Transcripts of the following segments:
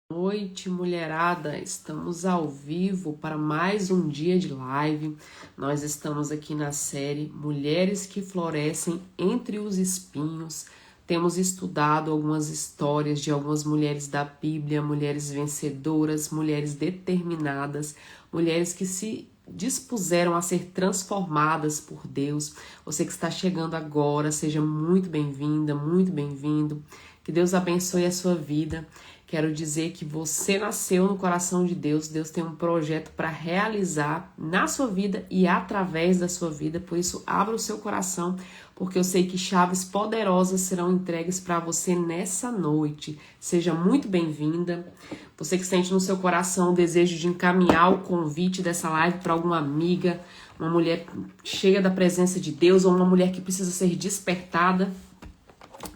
Noite, mulherada, estamos ao vivo para mais um dia de live. Nós estamos aqui na série Mulheres que Florescem Entre os Espinhos. Temos estudado algumas histórias de algumas mulheres da Bíblia, mulheres vencedoras, mulheres determinadas, mulheres que se dispuseram a ser transformadas por Deus. Você que está chegando agora, seja muito bem-vinda, muito bem-vindo. Que Deus abençoe a sua vida. Quero dizer que você nasceu no coração de Deus. Deus tem um projeto para realizar na sua vida e através da sua vida. Por isso, abra o seu coração, porque eu sei que chaves poderosas serão entregues para você nessa noite. Seja muito bem-vinda. Você que sente no seu coração o desejo de encaminhar o convite dessa live para alguma amiga, uma mulher cheia da presença de Deus ou uma mulher que precisa ser despertada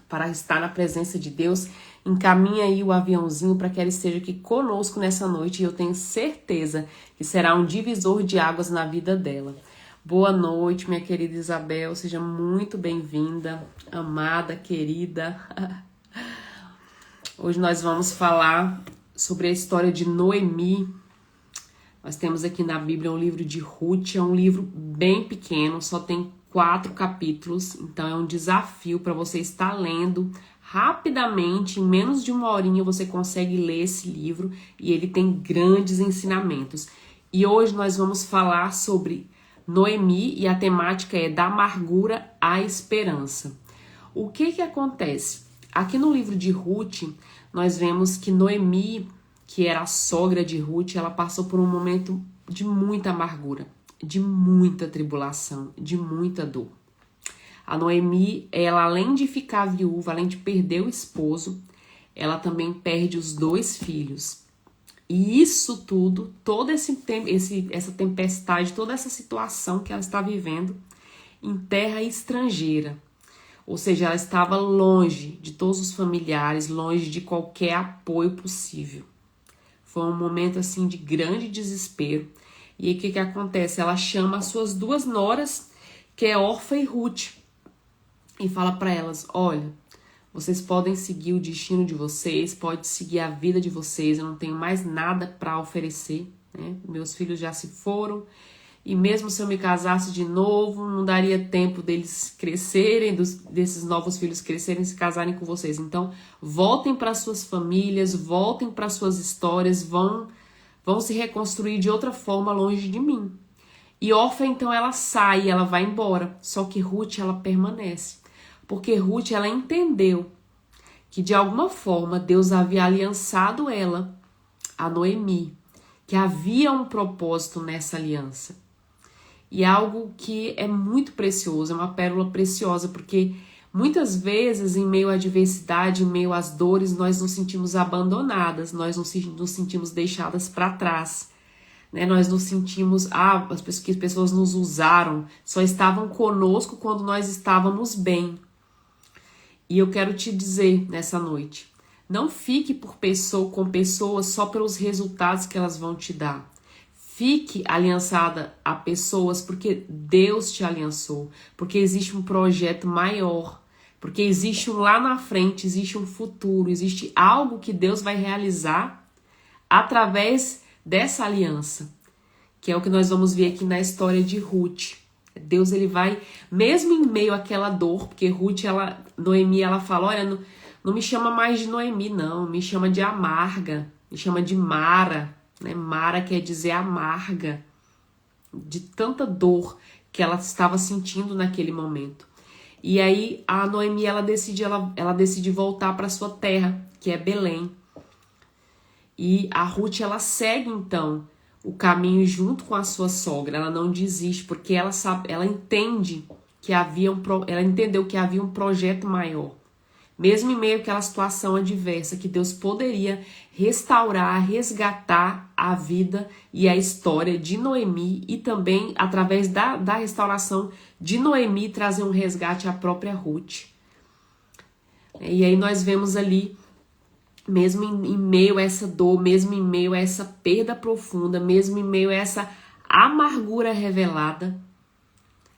para estar na presença de Deus, encaminha aí o aviãozinho para que ela esteja aqui conosco nessa noite e eu tenho certeza que será um divisor de águas na vida dela. Boa noite, minha querida Isabel, seja muito bem-vinda, amada, querida. Hoje nós vamos falar sobre a história de Noemi. Nós temos aqui na Bíblia um livro de Ruth, é um livro bem pequeno, só tem 4 capítulos, então é um desafio para você estar lendo rapidamente, em menos de 1 horinha você consegue ler esse livro e ele tem grandes ensinamentos. E hoje nós vamos falar sobre Noemi e a temática é da amargura à esperança. O que acontece? Aqui no livro de Ruth, nós vemos que Noemi, que era a sogra de Ruth, ela passou por um momento de muita amargura, de muita tribulação, de muita dor. A Noemi, ela além de ficar viúva, além de perder o esposo, ela também perde os 2 filhos. E isso tudo, toda essa tempestade, toda essa situação que ela está vivendo em terra estrangeira. Ou seja, ela estava longe de todos os familiares, longe de qualquer apoio possível. Foi um momento assim de grande desespero. E aí o que acontece? Ela chama as suas 2 noras, que é Orfa e Ruth, e fala para elas: olha, vocês podem seguir o destino de vocês, pode seguir a vida de vocês, eu não tenho mais nada para oferecer, né? Meus filhos já se foram, e mesmo se eu me casasse de novo, não daria tempo deles crescerem, desses novos filhos crescerem e se casarem com vocês. Então, voltem para suas famílias, voltem para suas histórias, vão se reconstruir de outra forma longe de mim. E Orfa, então, ela sai, ela vai embora. Só que Ruth, ela permanece. Porque Ruth, ela entendeu que, de alguma forma, Deus havia aliançado ela a Noemi. Que havia um propósito nessa aliança. E algo que é muito precioso, é uma pérola preciosa, porque muitas vezes, em meio à adversidade, em meio às dores, nós nos sentimos abandonadas, nós nos sentimos deixadas para trás, né? Nós nos sentimos, que as pessoas nos usaram, só estavam conosco quando nós estávamos bem. E eu quero te dizer nessa noite, não fique com pessoas só pelos resultados que elas vão te dar. Fique aliançada a pessoas porque Deus te aliançou, porque existe um projeto maior, porque existe lá na frente, existe um futuro, existe algo que Deus vai realizar através dessa aliança, que é o que nós vamos ver aqui na história de Ruth. Deus, ele vai, mesmo em meio àquela dor, porque Noemi, ela fala, olha, não me chama mais de Noemi, não, me chama de amarga, me chama de Mara. Mara quer dizer amarga, de tanta dor que ela estava sentindo naquele momento. E aí a Noemi, ela decide voltar para sua terra, que é Belém. E a Ruth, ela segue então o caminho junto com a sua sogra. Ela não desiste, porque ela entende que ela entendeu que havia um projeto maior. Mesmo em meio àquela situação adversa, que Deus poderia restaurar, resgatar a vida e a história de Noemi e também, através da restauração de Noemi, trazer um resgate à própria Ruth. E aí nós vemos ali, mesmo em meio a essa dor, mesmo em meio a essa perda profunda, mesmo em meio a essa amargura revelada,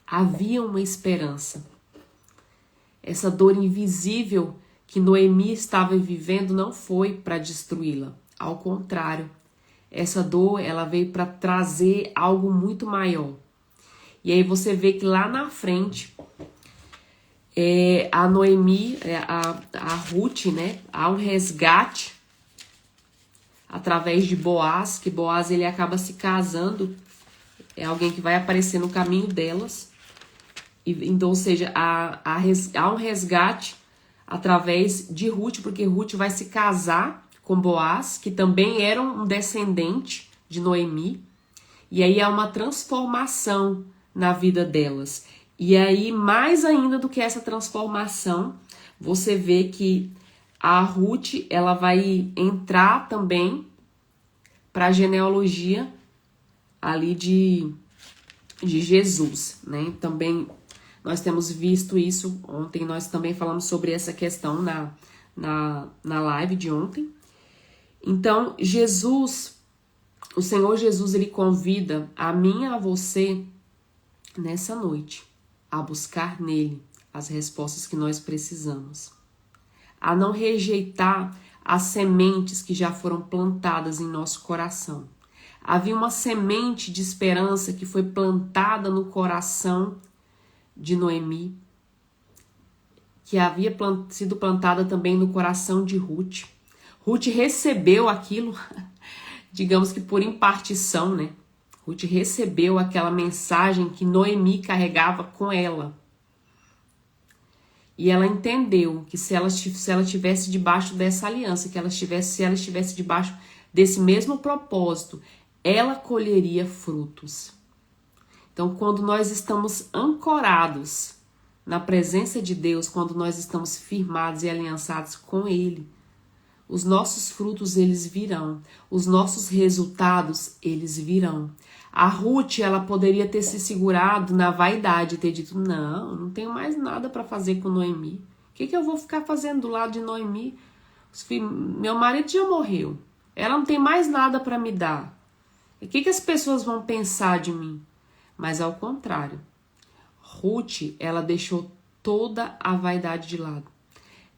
havia uma esperança. Essa dor invisível que Noemi estava vivendo não foi para destruí-la. Ao contrário, essa dor ela veio para trazer algo muito maior. E aí você vê que lá na frente, a Noemi, a Ruth, né, há um resgate através de Boaz, que Boaz ele acaba se casando, é alguém que vai aparecer no caminho delas. Então, ou seja, há um resgate através de Ruth, porque Ruth vai se casar com Boaz, que também era um descendente de Noemi, e aí há uma transformação na vida delas. E aí, mais ainda do que essa transformação, você vê que a Ruth, ela vai entrar também para a genealogia ali de Jesus, né? Também nós temos visto isso, ontem nós também falamos sobre essa questão na live de ontem. Então, o Senhor Jesus, ele convida a mim e a você nessa noite a buscar nele as respostas que nós precisamos, a não rejeitar as sementes que já foram plantadas em nosso coração. Havia uma semente de esperança que foi plantada no coração de Noemi, que havia sido plantada também no coração de Ruth. Ruth recebeu aquilo, digamos que por impartição, né? Ruth recebeu aquela mensagem que Noemi carregava com ela. E ela entendeu que se ela estivesse debaixo dessa aliança, se ela estivesse debaixo desse mesmo propósito, ela colheria frutos. Então, quando nós estamos ancorados na presença de Deus, quando nós estamos firmados e aliançados com Ele, os nossos frutos, eles virão. Os nossos resultados, eles virão. A Ruth, ela poderia ter se segurado na vaidade e ter dito, não tenho mais nada para fazer com Noemi. O que eu vou ficar fazendo do lado de Noemi? Meu marido já morreu. Ela não tem mais nada para me dar. O que as pessoas vão pensar de mim? Mas ao contrário, Ruth, ela deixou toda a vaidade de lado.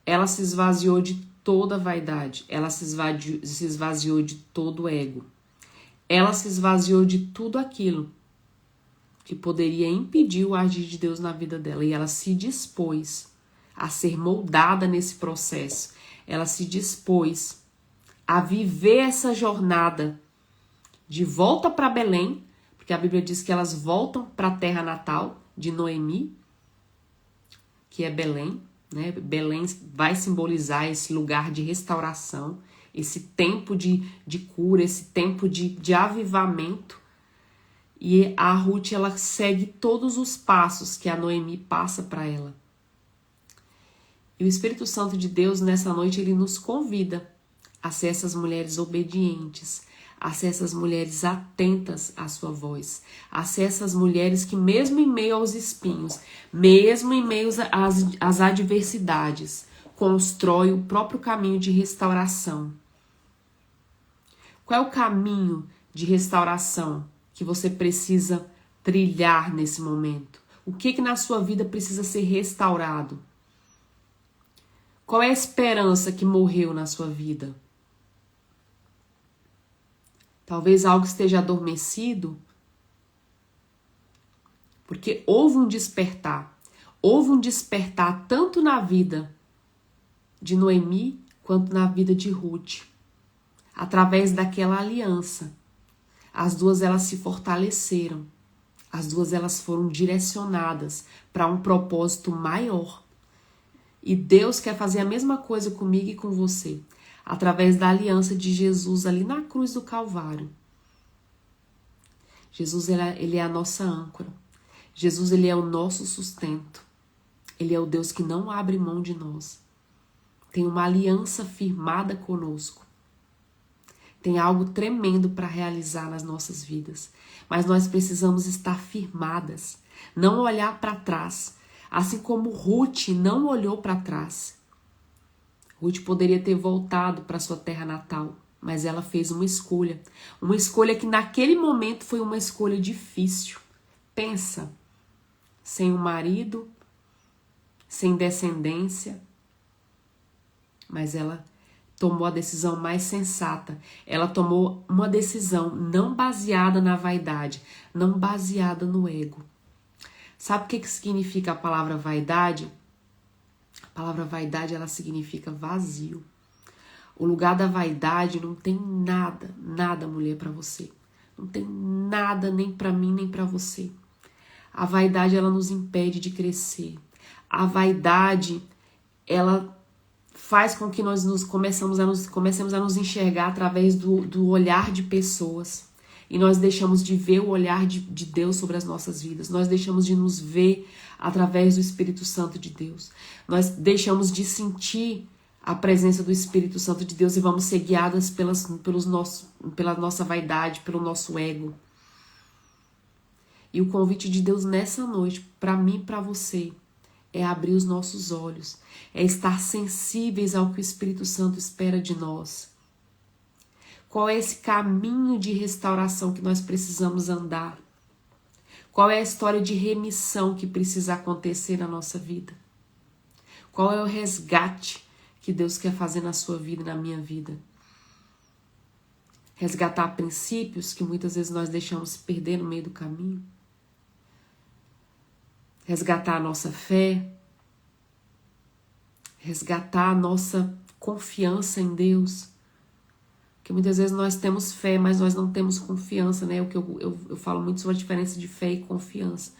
Ela se esvaziou de toda a vaidade. Ela se esvaziou de todo o ego. Ela se esvaziou de tudo aquilo que poderia impedir o agir de Deus na vida dela. E ela se dispôs a ser moldada nesse processo. Ela se dispôs a viver essa jornada de volta para Belém, porque a Bíblia diz que elas voltam para a terra natal de Noemi, que é Belém, né? Belém vai simbolizar esse lugar de restauração, esse tempo de cura, esse tempo de avivamento. E a Ruth, ela segue todos os passos que a Noemi passa para ela. E o Espírito Santo de Deus, nessa noite, ele nos convida a ser essas mulheres obedientes, a ser essas mulheres atentas à sua voz, a ser essas mulheres que mesmo em meio aos espinhos, mesmo em meio às adversidades, constrói o próprio caminho de restauração. Qual é o caminho de restauração que você precisa trilhar nesse momento? O que na sua vida precisa ser restaurado? Qual é a esperança que morreu na sua vida? Talvez algo esteja adormecido, porque houve um despertar. Houve um despertar tanto na vida de Noemi quanto na vida de Ruth. Através daquela aliança, as duas elas se fortaleceram. As duas elas foram direcionadas para um propósito maior. E Deus quer fazer a mesma coisa comigo e com você, através da aliança de Jesus ali na cruz do Calvário. Jesus, ele é a nossa âncora. Jesus, ele é o nosso sustento. Ele é o Deus que não abre mão de nós. Tem uma aliança firmada conosco. Tem algo tremendo para realizar nas nossas vidas. Mas nós precisamos estar firmadas, não olhar para trás. Assim como Ruth não olhou para trás. Ruth poderia ter voltado para sua terra natal, mas ela fez uma escolha que naquele momento foi uma escolha difícil. Pensa, sem um marido, sem descendência, mas ela tomou a decisão mais sensata. Ela tomou uma decisão não baseada na vaidade, não baseada no ego. Sabe o que significa a palavra vaidade? A palavra vaidade, ela significa vazio. O lugar da vaidade não tem nada, nada, mulher, para você. Não tem nada nem para mim, nem para você. A vaidade, ela nos impede de crescer. A vaidade, ela faz com que nós comecemos a nos enxergar através do olhar de pessoas. E nós deixamos de ver o olhar de Deus sobre as nossas vidas. Nós deixamos de nos ver através do Espírito Santo de Deus. Nós deixamos de sentir a presença do Espírito Santo de Deus e vamos ser guiadas pela nossa vaidade, pelo nosso ego. E o convite de Deus nessa noite, para mim e para você, é abrir os nossos olhos, é estar sensíveis ao que o Espírito Santo espera de nós. Qual é esse caminho de restauração que nós precisamos andar? Qual é a história de remissão que precisa acontecer na nossa vida? Qual é o resgate que Deus quer fazer na sua vida e na minha vida? Resgatar princípios que muitas vezes nós deixamos se perder no meio do caminho? Resgatar a nossa fé? Resgatar a nossa confiança em Deus? Porque muitas vezes nós temos fé, mas nós não temos confiança, né? O que eu falo muito sobre a diferença de fé e confiança.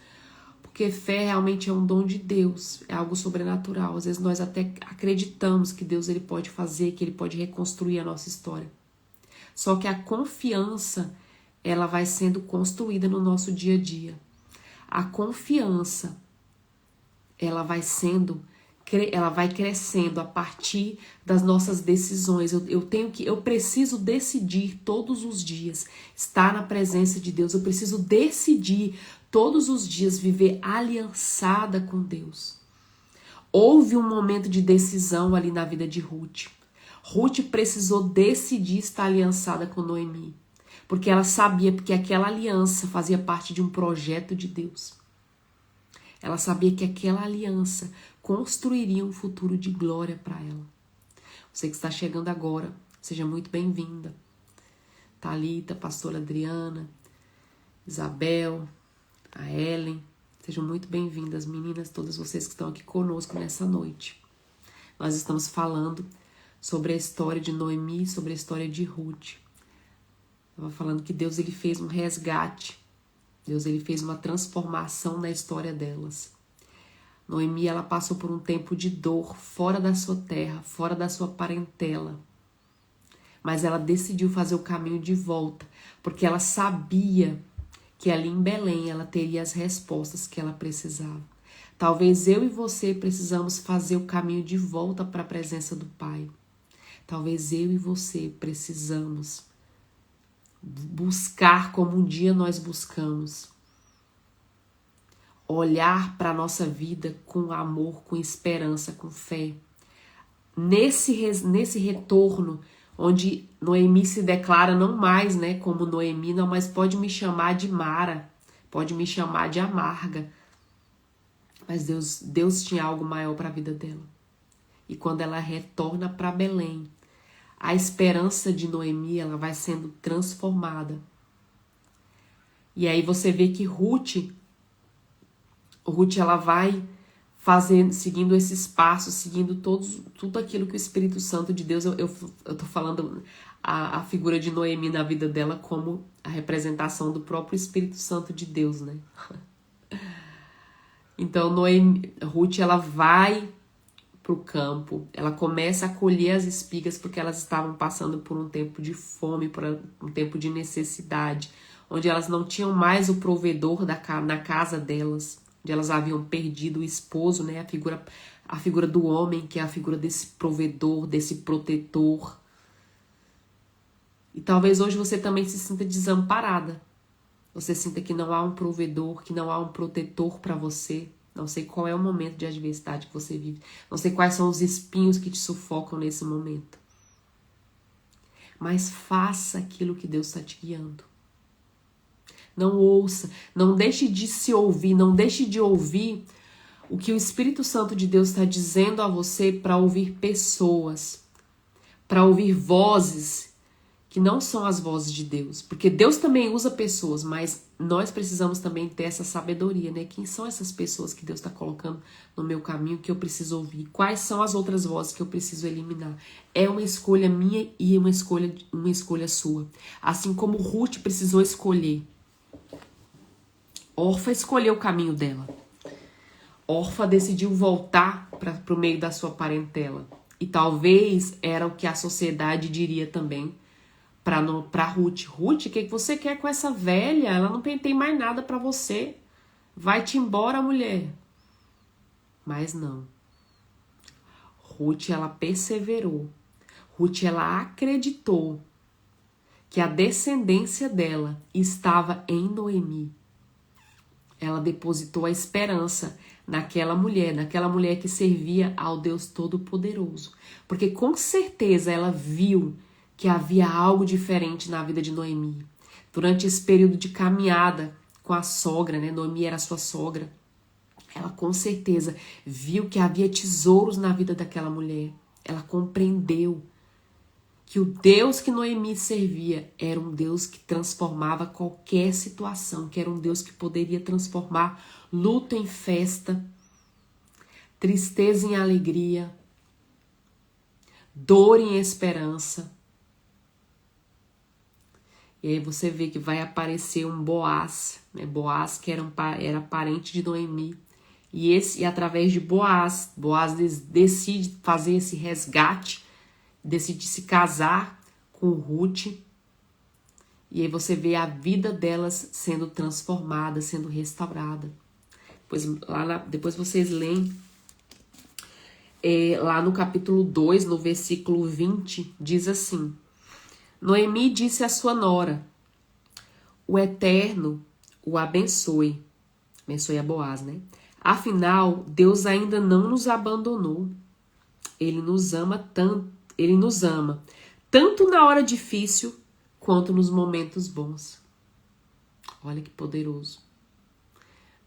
Porque fé realmente é um dom de Deus, é algo sobrenatural. Às vezes nós até acreditamos que Deus ele pode fazer, que Ele pode reconstruir a nossa história. Só que a confiança, ela vai sendo construída no nosso dia a dia. A confiança, ela vai crescendo a partir das nossas decisões. Eu preciso decidir todos os dias estar na presença de Deus. Eu preciso decidir todos os dias viver aliançada com Deus. Houve um momento de decisão ali na vida de Ruth. Ruth precisou decidir estar aliançada com Noemi, porque ela sabia que aquela aliança fazia parte de um projeto de Deus. Ela sabia que aquela aliança construiria um futuro de glória para ela. Você que está chegando agora, seja muito bem-vinda. Thalita, pastora Adriana, Isabel, a Ellen, sejam muito bem-vindas, meninas, todas vocês que estão aqui conosco nessa noite. Nós estamos falando sobre a história de Noemi, sobre a história de Ruth. Estava falando que Deus ele fez um resgate. Deus ele fez uma transformação na história delas. Noemi ela passou por um tempo de dor fora da sua terra, fora da sua parentela. Mas ela decidiu fazer o caminho de volta, porque ela sabia que ali em Belém ela teria as respostas que ela precisava. Talvez eu e você precisamos fazer o caminho de volta para a presença do Pai. Talvez eu e você precisamos buscar como um dia nós buscamos. Olhar para a nossa vida com amor, com esperança, com fé. Nesse retorno, onde Noemi se declara não mais, né, como Noemi, não, mas pode me chamar de Mara, pode me chamar de amarga. Mas Deus tinha algo maior para a vida dela. E quando ela retorna para Belém, a esperança de Noemi ela vai sendo transformada. E aí você vê que Ruth ela vai seguindo esses passos, seguindo tudo aquilo que o Espírito Santo de Deus, eu tô falando a figura de Noemi na vida dela como a representação do próprio Espírito Santo de Deus, né? Então Ruth ela vai para o campo, ela começa a colher as espigas porque elas estavam passando por um tempo de fome, por um tempo de necessidade, onde elas não tinham mais o provedor na casa delas, onde elas haviam perdido o esposo, né? A figura do homem, que é a figura desse provedor, desse protetor. E talvez hoje você também se sinta desamparada. Você sinta que não há um provedor, que não há um protetor para você. Não sei qual é o momento de adversidade que você vive. Não sei quais são os espinhos que te sufocam nesse momento. Mas faça aquilo que Deus está te guiando. Não ouça, não deixe de se ouvir, não deixe de ouvir o que o Espírito Santo de Deus está dizendo a você para ouvir pessoas. para ouvir vozes que não são as vozes de Deus. Porque Deus também usa pessoas, mas nós precisamos também ter essa sabedoria, né? Quem são essas pessoas que Deus está colocando no meu caminho que eu preciso ouvir? Quais são as outras vozes que eu preciso eliminar? É uma escolha minha e uma escolha sua. Assim como Ruth precisou escolher. Orfa escolheu o caminho dela. Orfa decidiu voltar para o meio da sua parentela. E talvez era o que a sociedade diria também para Ruth. Ruth, o que você quer com essa velha? Ela não tem mais nada para você. Vai-te embora, mulher. Mas não. Ruth, ela perseverou. Ruth, ela acreditou que a descendência dela estava em Noemi. Ela depositou a esperança naquela mulher que servia ao Deus Todo-Poderoso. Porque com certeza ela viu que havia algo diferente na vida de Noemi. Durante esse período de caminhada com a sogra, né? Noemi era sua sogra. Ela com certeza viu que havia tesouros na vida daquela mulher. Ela compreendeu que o Deus que Noemi servia era um Deus que transformava qualquer situação, que era um Deus que poderia transformar luto em festa, tristeza em alegria, dor em esperança. E aí você vê que vai aparecer um Boaz, né? Boaz que era parente de Noemi. E através de Boaz decide fazer esse resgate, decide se casar com Ruth. E aí você vê a vida delas sendo transformada, sendo restaurada. Depois vocês leem lá no capítulo 2, no versículo 20, diz assim: Noemi disse à sua nora: o Eterno o abençoe. Abençoe a Boaz, né? Afinal, Deus ainda não nos abandonou. Ele nos ama tanto na hora difícil quanto nos momentos bons. Olha que poderoso.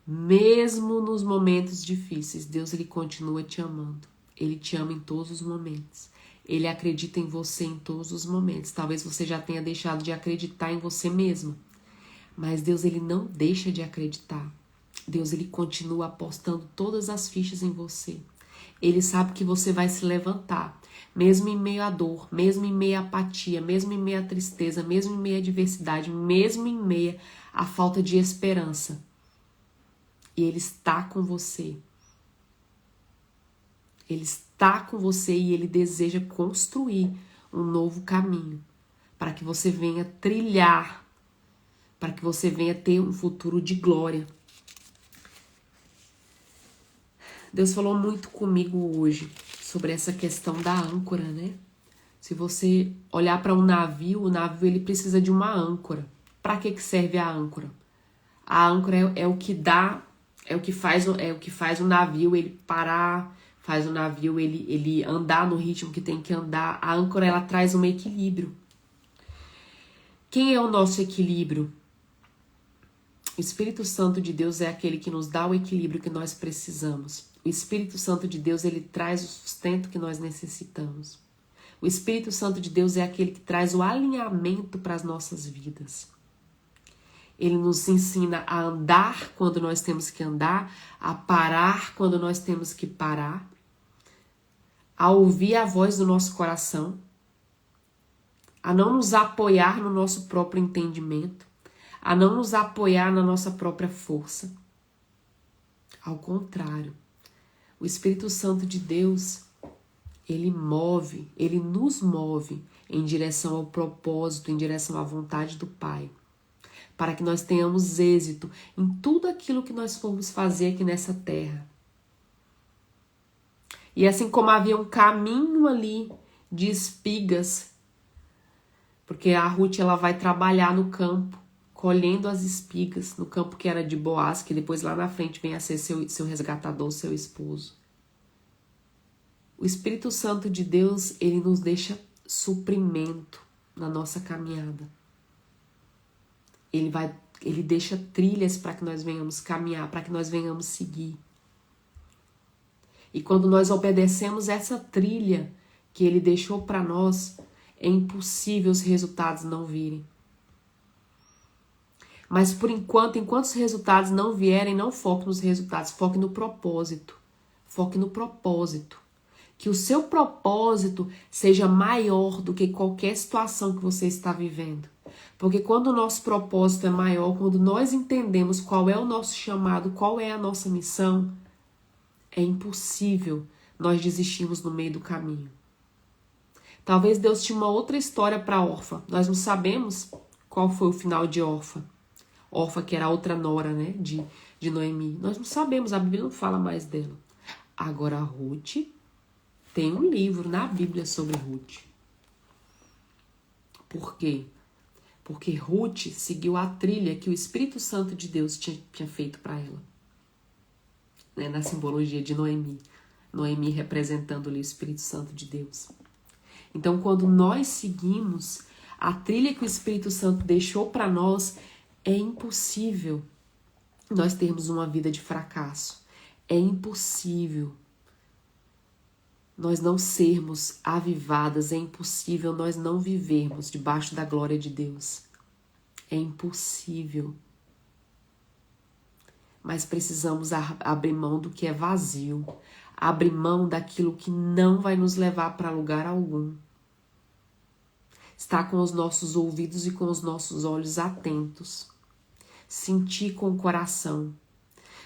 Mesmo nos momentos difíceis, Deus ele continua te amando. Ele te ama em todos os momentos. Ele acredita em você em todos os momentos. Talvez você já tenha deixado de acreditar em você mesmo. Mas Deus ele não deixa de acreditar. Deus ele continua apostando todas as fichas em você. Ele sabe que você vai se levantar, mesmo em meio à dor, mesmo em meio à apatia, mesmo em meio à tristeza, mesmo em meio à adversidade, mesmo em meio à falta de esperança. E Ele está com você. Ele está com você e Ele deseja construir um novo caminho para que você venha trilhar, para que você venha ter um futuro de glória. Deus falou muito comigo hoje sobre essa questão da âncora, né? Se você olhar para um navio, o navio ele precisa de uma âncora. Para que serve a âncora? A âncora é o que dá, é o que faz o navio ele parar, faz o navio ele andar no ritmo que tem que andar. A âncora ela traz um equilíbrio. Quem é o nosso equilíbrio? O Espírito Santo de Deus é aquele que nos dá o equilíbrio que nós precisamos. O Espírito Santo de Deus, ele traz o sustento que nós necessitamos. O Espírito Santo de Deus é aquele que traz o alinhamento para as nossas vidas. Ele nos ensina a andar quando nós temos que andar, a parar quando nós temos que parar, a ouvir a voz do nosso coração, a não nos apoiar no nosso próprio entendimento, a não nos apoiar na nossa própria força. Ao contrário, o Espírito Santo de Deus, ele nos move em direção ao propósito, em direção à vontade do Pai, para que nós tenhamos êxito em tudo aquilo que nós formos fazer aqui nessa terra. E assim como havia um caminho ali de espigas, porque a Ruth ela vai trabalhar no campo, colhendo as espigas no campo que era de Boaz, que depois lá na frente vem a ser seu resgatador, seu esposo. O Espírito Santo de Deus, ele nos deixa suprimento na nossa caminhada. Ele deixa trilhas para que nós venhamos caminhar, para que nós venhamos seguir. E quando nós obedecemos essa trilha que ele deixou para nós, é impossível os resultados não virem. Mas por enquanto os resultados não vierem, não foque nos resultados, foque no propósito. Foque no propósito. Que o seu propósito seja maior do que qualquer situação que você está vivendo. Porque quando o nosso propósito é maior, quando nós entendemos qual é o nosso chamado, qual é a nossa missão, é impossível nós desistirmos no meio do caminho. Talvez Deus tinha uma outra história para Orfa. Nós não sabemos qual foi o final de Orfa. Orfa, que era a outra nora, né, de Noemi. Nós não sabemos, a Bíblia não fala mais dela. Agora a Ruth, tem um livro na Bíblia sobre Ruth. Por quê? Porque Ruth seguiu a trilha que o Espírito Santo de Deus tinha feito para ela. Né, na simbologia de Noemi. Noemi representando ali o Espírito Santo de Deus. Então, quando nós seguimos a trilha que o Espírito Santo deixou para nós, é impossível nós termos uma vida de fracasso. É impossível nós não sermos avivadas. É impossível nós não vivermos debaixo da glória de Deus. É impossível. Mas precisamos abrir mão do que é vazio. Abrir mão daquilo que não vai nos levar para lugar algum. Estar com os nossos ouvidos e com os nossos olhos atentos. Sentir com o coração.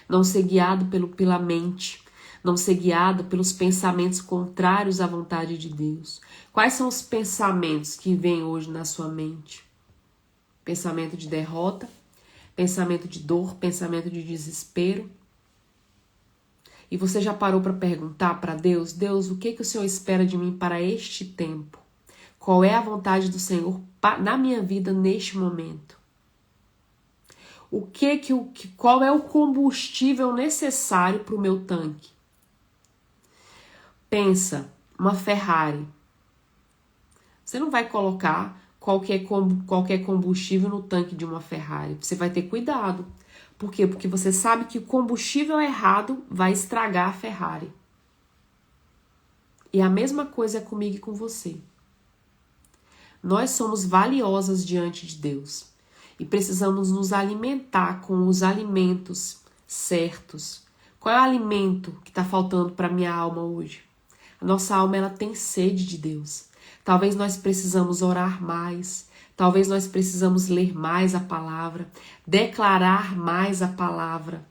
Não ser guiado pela mente. Não ser guiado pelos pensamentos contrários à vontade de Deus. Quais são os pensamentos que vêm hoje na sua mente? Pensamento de derrota, pensamento de dor, pensamento de desespero. E você já parou para perguntar para Deus, Deus, o que o Senhor espera de mim para este tempo? Qual é a vontade do Senhor na minha vida neste momento? Qual é o combustível necessário para o meu tanque? Pensa, uma Ferrari. Você não vai colocar qualquer combustível no tanque de uma Ferrari. Você vai ter cuidado. Por quê? Porque você sabe que o combustível errado vai estragar a Ferrari. E a mesma coisa é comigo e com você. Nós somos valiosas diante de Deus. E precisamos nos alimentar com os alimentos certos. Qual é o alimento que está faltando para a minha alma hoje? A nossa alma, ela tem sede de Deus. Talvez nós precisamos orar mais. Talvez nós precisamos ler mais a palavra. Declarar mais a palavra.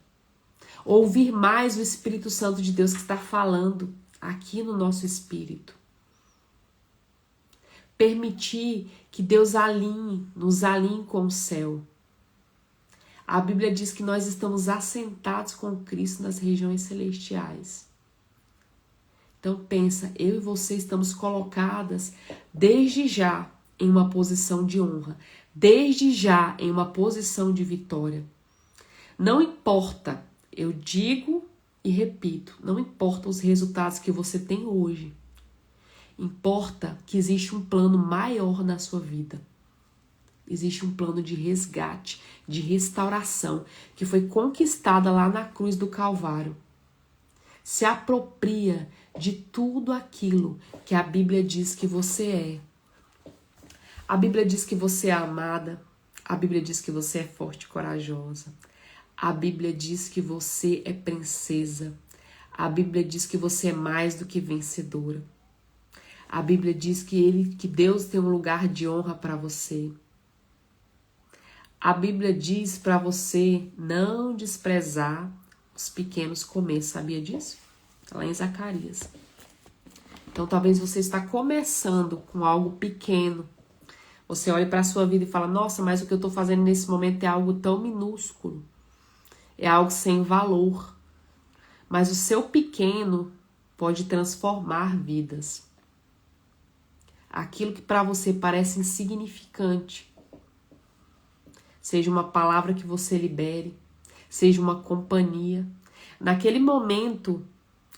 Ouvir mais o Espírito Santo de Deus que está falando aqui no nosso espírito. Permitir que Deus nos alinhe com o céu. A Bíblia diz que nós estamos assentados com Cristo nas regiões celestiais. Então pensa, eu e você estamos colocadas desde já em uma posição de honra, desde já em uma posição de vitória. Não importa, eu digo e repito, não importa os resultados que você tem hoje. Importa que existe um plano maior na sua vida. Existe um plano de resgate, de restauração, que foi conquistada lá na cruz do Calvário. Se apropria de tudo aquilo que a Bíblia diz que você é. A Bíblia diz que você é amada. A Bíblia diz que você é forte e corajosa. A Bíblia diz que você é princesa. A Bíblia diz que você é mais do que vencedora. A Bíblia diz que Deus tem um lugar de honra para você. A Bíblia diz para você não desprezar os pequenos começos. Sabia disso? Está lá em Zacarias. Então talvez você está começando com algo pequeno. Você olha para a sua vida e fala, nossa, mas o que eu estou fazendo nesse momento é algo tão minúsculo. É algo sem valor. Mas o seu pequeno pode transformar vidas. Aquilo que para você parece insignificante, seja uma palavra que você libere, seja uma companhia. Naquele momento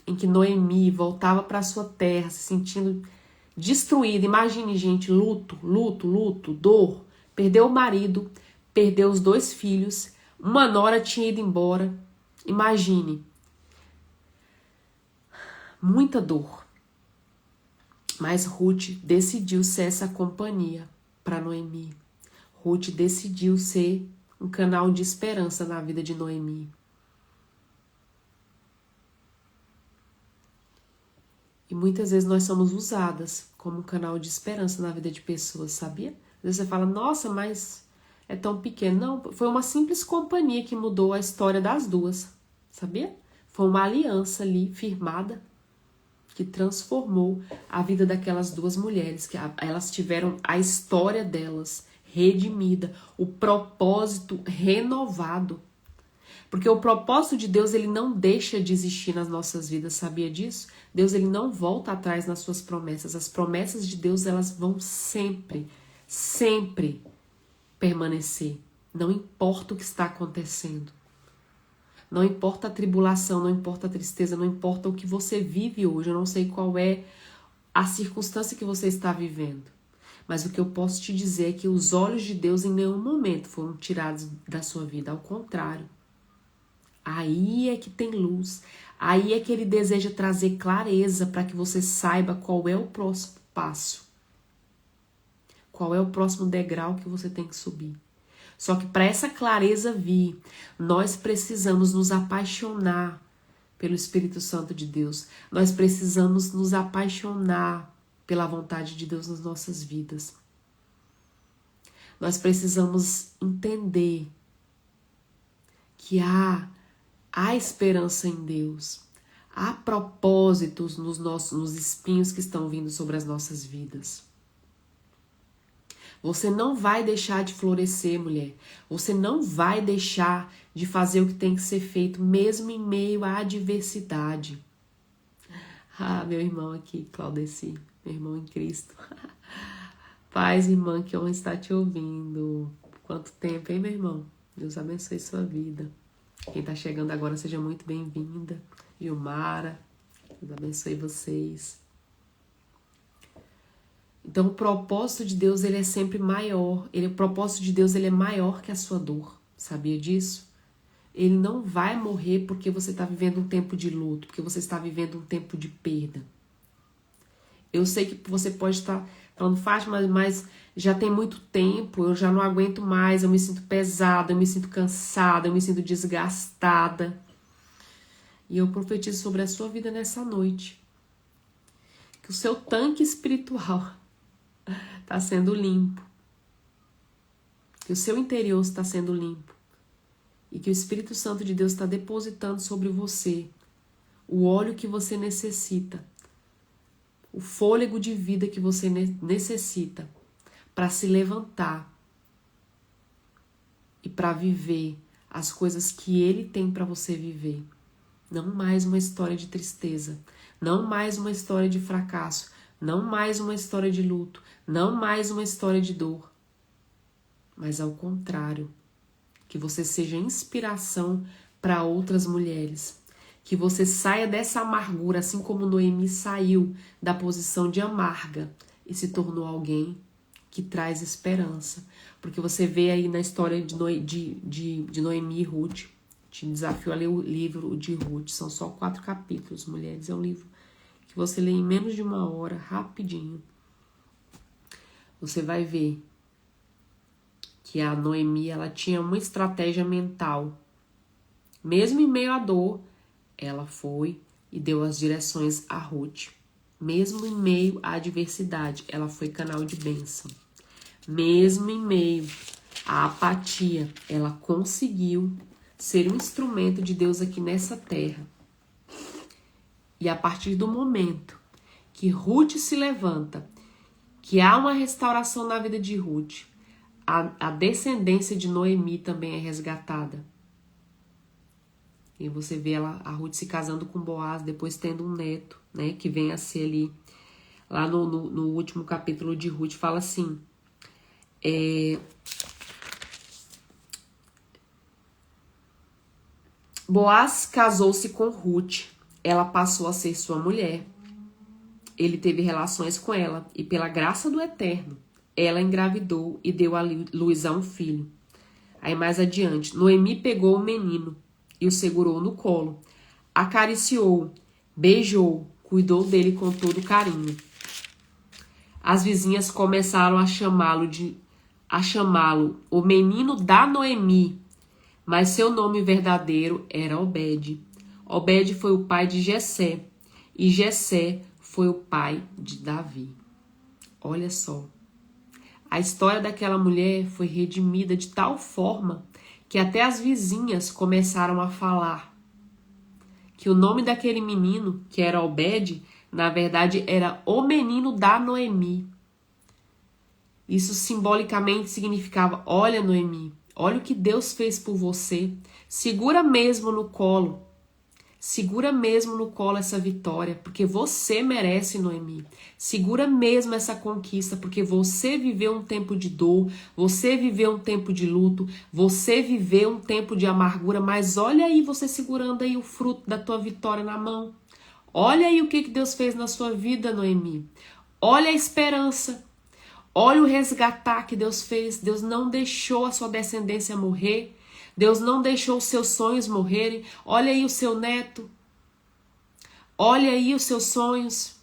em que Noemi voltava para sua terra, se sentindo destruída, imagine, gente, luto, dor, perdeu o marido, perdeu os 2 filhos, uma nora tinha ido embora. Imagine, muita dor. Mas Ruth decidiu ser essa companhia para Noemi. Ruth decidiu ser um canal de esperança na vida de Noemi. E muitas vezes nós somos usadas como um canal de esperança na vida de pessoas, sabia? Às vezes você fala, nossa, mas é tão pequeno. Não, foi uma simples companhia que mudou a história das duas, sabia? Foi uma aliança ali firmada que transformou a vida daquelas duas mulheres, que elas tiveram a história delas redimida, o propósito renovado. Porque o propósito de Deus, ele não deixa de existir nas nossas vidas, sabia disso? Deus, ele não volta atrás nas suas promessas. As promessas de Deus, elas vão sempre, sempre permanecer. Não importa o que está acontecendo. Não importa a tribulação, não importa a tristeza, não importa o que você vive hoje. Eu não sei qual é a circunstância que você está vivendo. Mas o que eu posso te dizer é que os olhos de Deus em nenhum momento foram tirados da sua vida. Ao contrário. Aí é que tem luz. Aí é que ele deseja trazer clareza para que você saiba qual é o próximo passo. Qual é o próximo degrau que você tem que subir. Só que para essa clareza vir, nós precisamos nos apaixonar pelo Espírito Santo de Deus. Nós precisamos nos apaixonar pela vontade de Deus nas nossas vidas. Nós precisamos entender que há esperança em Deus. Há propósitos nos espinhos que estão vindo sobre as nossas vidas. Você não vai deixar de florescer, mulher. Você não vai deixar de fazer o que tem que ser feito, mesmo em meio à adversidade. Ah, meu irmão aqui, Claudeci, meu irmão em Cristo. Paz, irmã, que honra estar te ouvindo. Quanto tempo, hein, meu irmão? Deus abençoe sua vida. Quem está chegando agora, seja muito bem-vinda. Gilmara, Deus abençoe vocês. Então, o propósito de Deus, ele é sempre maior. O propósito de Deus, ele é maior que a sua dor. Sabia disso? Ele não vai morrer porque você está vivendo um tempo de luto, porque você está vivendo um tempo de perda. Eu sei que você pode estar falando, Fátima, mas já tem muito tempo, eu já não aguento mais, eu me sinto pesada, eu me sinto cansada, eu me sinto desgastada. E eu profetizo sobre a sua vida nessa noite. Que o seu tanque espiritual está sendo limpo. Que o seu interior está sendo limpo. E que o Espírito Santo de Deus está depositando sobre você o óleo que você necessita. O fôlego de vida que você necessita para se levantar e para viver as coisas que Ele tem para você viver. Não mais uma história de tristeza, não mais uma história de fracasso, não mais uma história de luto, não mais uma história de dor, mas ao contrário, que você seja inspiração para outras mulheres, que você saia dessa amargura, assim como Noemi saiu da posição de amarga e se tornou alguém que traz esperança, porque você vê aí na história de Noemi e Ruth. Te desafio a ler o livro de Ruth, são só 4 capítulos, mulheres, é um livro que você lê em menos de 1 hora, rapidinho. Você vai ver que a Noemi, ela tinha uma estratégia mental. Mesmo em meio à dor, ela foi e deu as direções a Ruth. Mesmo em meio à adversidade, ela foi canal de bênção. Mesmo em meio à apatia, ela conseguiu ser um instrumento de Deus aqui nessa terra. E a partir do momento que Ruth se levanta, que há uma restauração na vida de Ruth, a descendência de Noemi também é resgatada. E você vê a Ruth se casando com Boaz, depois tendo um neto, né, que vem a ser ali, lá no último capítulo de Ruth, fala assim, Boaz casou-se com Ruth, ela passou a ser sua mulher. Ele teve relações com ela e pela graça do Eterno, ela engravidou e deu à luz a um filho. Aí mais adiante, Noemi pegou o menino e o segurou no colo, acariciou, beijou, cuidou dele com todo carinho. as vizinhas começaram a chamá-lo o menino da Noemi, mas seu nome verdadeiro era Obed. Obed foi o pai de Jessé, e Jessé foi o pai de Davi. Olha só, a história daquela mulher foi redimida de tal forma que até as vizinhas começaram a falar que o nome daquele menino, que era Obed, na verdade era o menino da Noemi. Isso simbolicamente significava: olha, Noemi, olha o que Deus fez por você. Segura mesmo no colo. Segura mesmo no colo essa vitória, porque você merece, Noemi. Segura mesmo essa conquista, porque você viveu um tempo de dor, você viveu um tempo de luto, você viveu um tempo de amargura, mas olha aí você segurando aí o fruto da tua vitória na mão. Olha aí o que Deus fez na sua vida, Noemi. Olha a esperança. Olha o resgatar que Deus fez. Deus não deixou a sua descendência morrer. Deus não deixou os seus sonhos morrerem. Olha aí o seu neto. Olha aí os seus sonhos.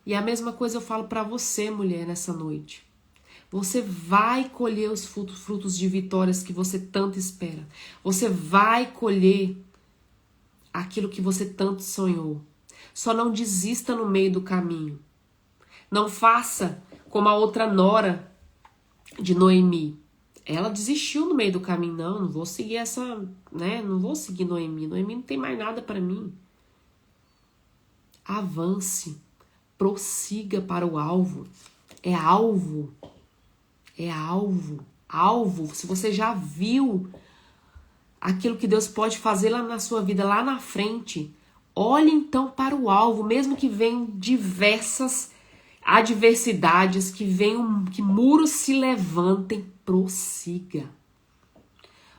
E a mesma coisa eu falo para você, mulher, nessa noite. Você vai colher os frutos de vitórias que você tanto espera. Você vai colher aquilo que você tanto sonhou. Só não desista no meio do caminho. Não faça como a outra nora de Noemi. Ela desistiu no meio do caminho. Não vou seguir essa, né? Não vou seguir Noemi. Noemi não tem mais nada para mim. Avance. Prossiga para o alvo. É alvo. É alvo. Alvo. Se você já viu aquilo que Deus pode fazer lá na sua vida, lá na frente, olhe então para o alvo, mesmo que venham diversas adversidades, que muros se levantem, prossiga.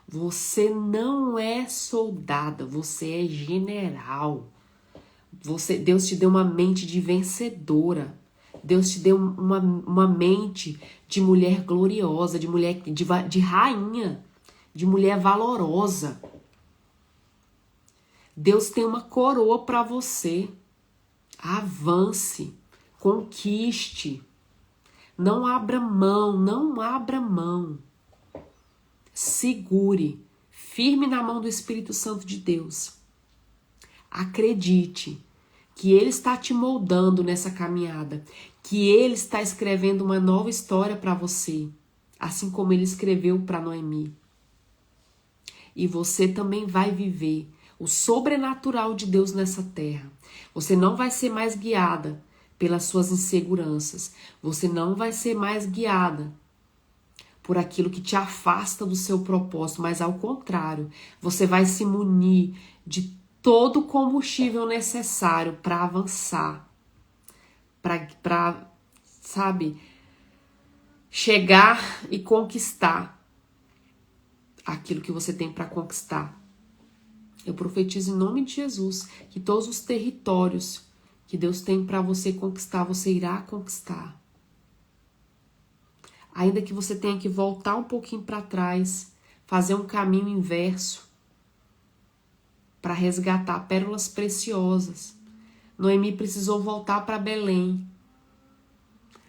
Você não é soldada, você é general. Deus te deu uma mente de vencedora. Deus te deu uma mente de mulher gloriosa, de mulher de rainha, de mulher valorosa. Deus tem uma coroa para você. Avance. Conquiste. Não abra mão, não abra mão. Segure, firme na mão do Espírito Santo de Deus. Acredite que Ele está te moldando nessa caminhada, que Ele está escrevendo uma nova história para você, assim como Ele escreveu para Noemi. E você também vai viver o sobrenatural de Deus nessa terra. Você não vai ser mais guiada pelas suas inseguranças. Você não vai ser mais guiada por aquilo que te afasta do seu propósito, mas ao contrário, você vai se munir de todo o combustível necessário para avançar, para, sabe, chegar e conquistar aquilo que você tem para conquistar. Eu profetizo em nome de Jesus que todos os territórios que Deus tem para você conquistar, você irá conquistar. Ainda que você tenha que voltar um pouquinho para trás, fazer um caminho inverso para resgatar pérolas preciosas. Noemi precisou voltar para Belém.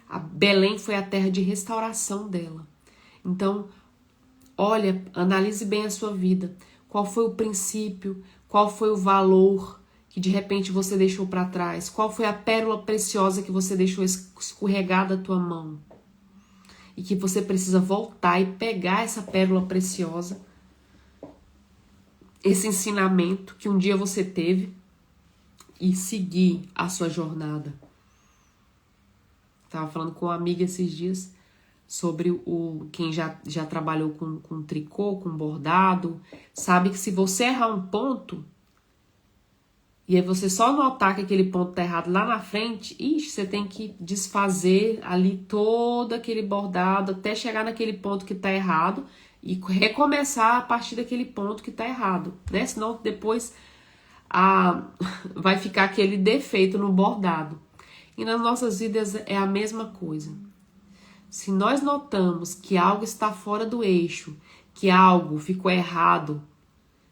A Belém foi a terra de restauração dela. Então, olha, analise bem a sua vida. Qual foi o princípio? Qual foi o valor que de repente você deixou para trás? Qual foi a pérola preciosa que você deixou escorregar da tua mão? E que você precisa voltar e pegar essa pérola preciosa, esse ensinamento que um dia você teve e seguir a sua jornada. Estava falando com uma amiga esses dias sobre quem já trabalhou com tricô, com bordado, sabe que se você errar um ponto e aí você só notar que aquele ponto tá errado lá na frente, você tem que desfazer ali todo aquele bordado até chegar naquele ponto que tá errado e recomeçar a partir daquele ponto que tá errado, né? Senão depois vai ficar aquele defeito no bordado. E nas nossas vidas é a mesma coisa. Se nós notamos que algo está fora do eixo, que algo ficou errado,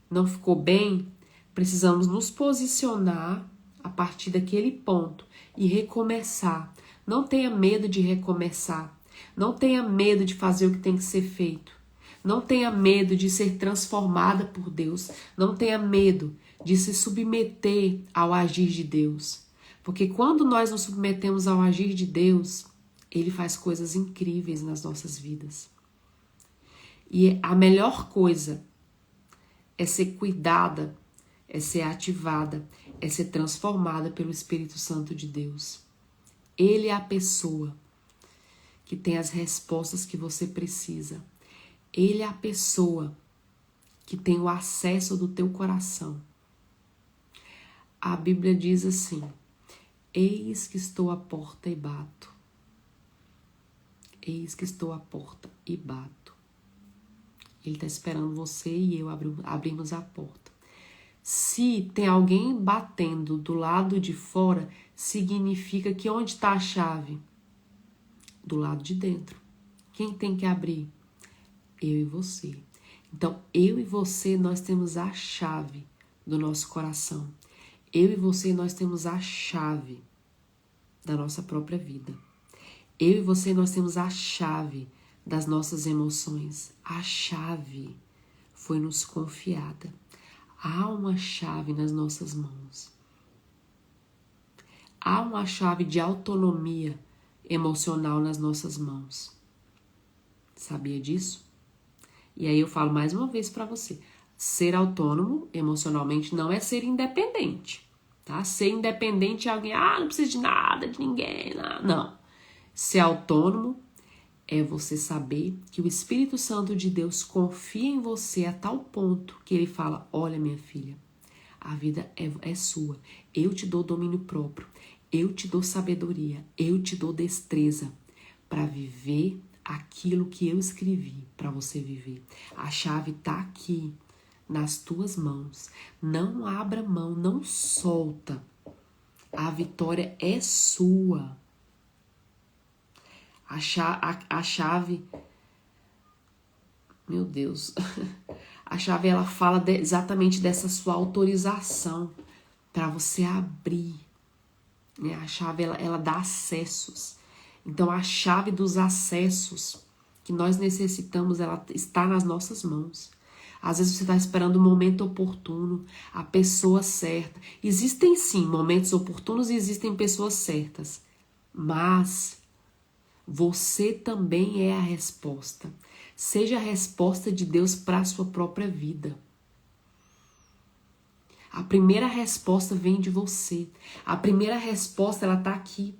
não ficou bem, precisamos nos posicionar a partir daquele ponto e recomeçar. Não tenha medo de recomeçar. Não tenha medo de fazer o que tem que ser feito. Não tenha medo de ser transformada por Deus. Não tenha medo de se submeter ao agir de Deus. Porque quando nós nos submetemos ao agir de Deus, Ele faz coisas incríveis nas nossas vidas. E a melhor coisa é ser cuidada, é ser ativada, é ser transformada pelo Espírito Santo de Deus. Ele é a pessoa que tem as respostas que você precisa. Ele é a pessoa que tem o acesso do teu coração. A Bíblia diz assim: eis que estou à porta e bato. Eis que estou à porta e bato. Ele está esperando você e eu abrirmos a porta. Se tem alguém batendo do lado de fora, significa que onde está a chave? Do lado de dentro. Quem tem que abrir? Eu e você. Então, eu e você, nós temos a chave do nosso coração. Eu e você, nós temos a chave da nossa própria vida. Eu e você, nós temos a chave das nossas emoções. A chave foi nos confiada. Há uma chave nas nossas mãos. Há uma chave de autonomia emocional nas nossas mãos. Sabia disso? E aí eu falo mais uma vez para você. Ser autônomo emocionalmente não é ser independente. Tá? Ser independente é alguém, não precisa de nada, de ninguém. Não. Ser autônomo é você saber que o Espírito Santo de Deus confia em você a tal ponto que ele fala: olha, minha filha, a vida é sua. Eu te dou domínio próprio. Eu te dou sabedoria. Eu te dou destreza para viver aquilo que eu escrevi para você viver. A chave está aqui nas tuas mãos. Não abra mão, não solta. A vitória é sua. A chave, meu Deus, a chave ela fala exatamente dessa sua autorização para você abrir, né? A chave ela dá acessos. Então a chave dos acessos que nós necessitamos, ela está nas nossas mãos. Às vezes você está esperando o momento oportuno, a pessoa certa. Existem sim momentos oportunos e existem pessoas certas, mas você também é a resposta. Seja a resposta de Deus para a sua própria vida. A primeira resposta vem de você. A primeira resposta, ela está aqui,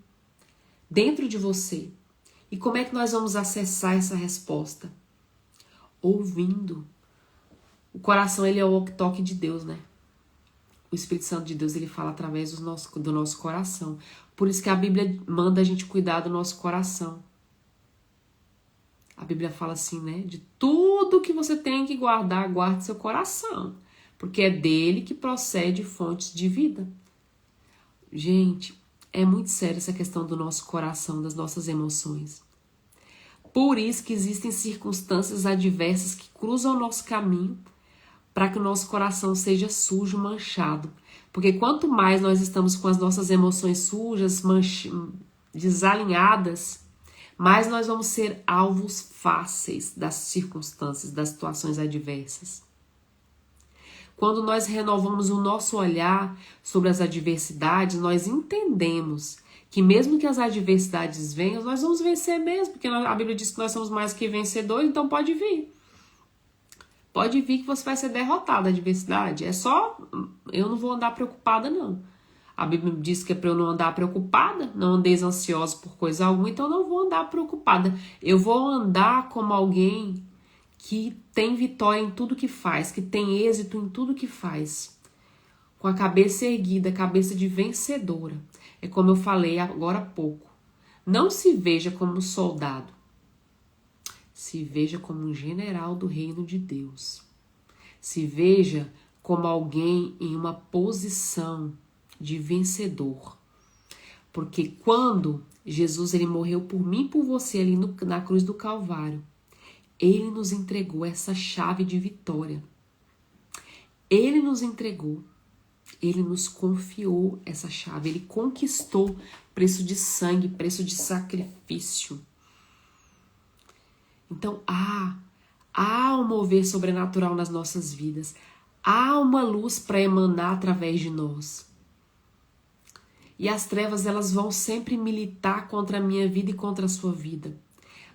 dentro de você. E como é que nós vamos acessar essa resposta? Ouvindo. O coração, ele é o walkie-talkie de Deus, né? O Espírito Santo de Deus, ele fala através do nosso coração. Por isso que a Bíblia manda a gente cuidar do nosso coração. A Bíblia fala assim, né? De tudo que você tem que guardar, guarde seu coração. Porque é dele que procede fontes de vida. Gente, é muito sério essa questão do nosso coração, das nossas emoções. Por isso que existem circunstâncias adversas que cruzam o nosso caminho para que o nosso coração seja sujo, manchado. Porque quanto mais nós estamos com as nossas emoções sujas, desalinhadas, mais nós vamos ser alvos fáceis das circunstâncias, das situações adversas. Quando nós renovamos o nosso olhar sobre as adversidades, nós entendemos que mesmo que as adversidades venham, nós vamos vencer mesmo, porque a Bíblia diz que nós somos mais que vencedores, então pode vir. Pode vir que você vai ser derrotado da adversidade. É só, eu não vou andar preocupada, não. A Bíblia diz que é para eu não andar preocupada, não andeis ansiosos por coisa alguma, então eu não vou andar preocupada. Eu vou andar como alguém que tem vitória em tudo que faz, que tem êxito em tudo que faz. Com a cabeça erguida, cabeça de vencedora. É como eu falei agora há pouco. Não se veja como um soldado. Se veja como um general do reino de Deus. Se veja como alguém em uma posição de vencedor. Porque quando Jesus ele morreu por mim e por você ali na cruz do Calvário, ele nos entregou essa chave de vitória. Ele nos entregou. Ele nos confiou essa chave, ele conquistou preço de sangue, preço de sacrifício. Então há um mover sobrenatural nas nossas vidas. Há uma luz para emanar através de nós. E as trevas, elas vão sempre militar contra a minha vida e contra a sua vida.